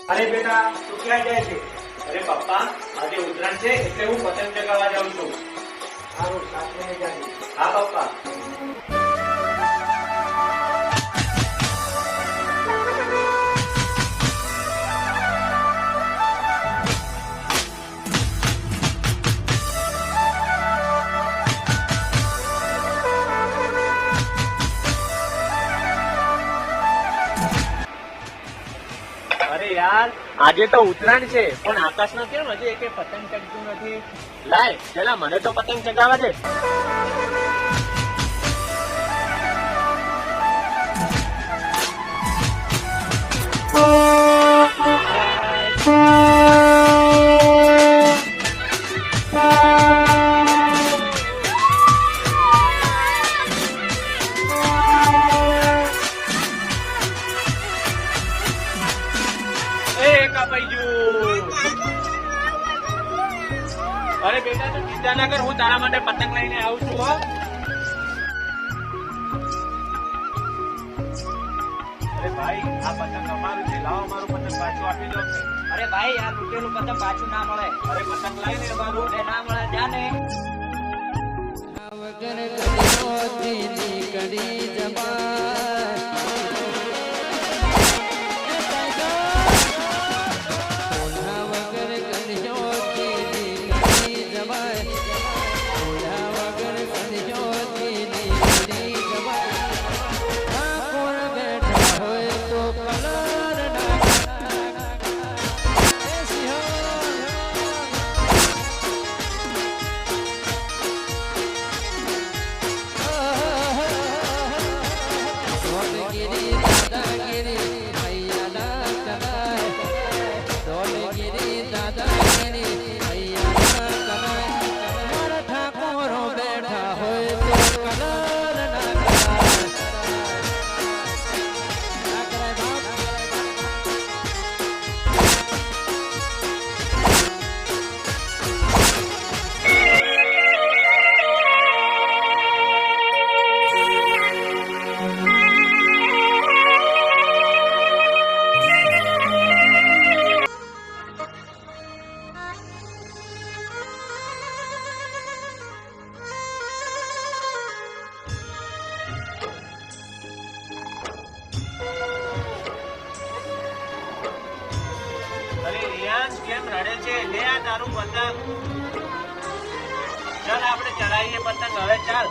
અરે બેટા તું ક્યાં જાય છે? અરે પપ્પા આજે ઉત્તરાયણ છે એટલે હું પતંગ ચગાવવા જાઉં છું. સારું સાથે જાય. હા પપ્પા. અરે યાર આજે તો ઉત્તરાયણ છે પણ આકાશમાં કેમ હજી એક પતંગ ચગતું નથી? લાય ચલા મને તો પતંગ ચગાવવા દે. અરે બેટા તું ચિંતા ના કર, હું તારા માટે પતંગ લઈને આવું છું. હો અરે ભાઈ આ પતંગ અમારું છે, લાવો મારું પતંગ પાછું આપી દો. અરે ભાઈ આ લૂટેલું પતંગ પાછું ના મળે. અરે પતંગ લઈને અમારું ના મળે જાને. કેમ રડે છે? લે આ તારું પતંગ. ચાલ આપણે ચડાવીએ પતંગ હવે. ચાલ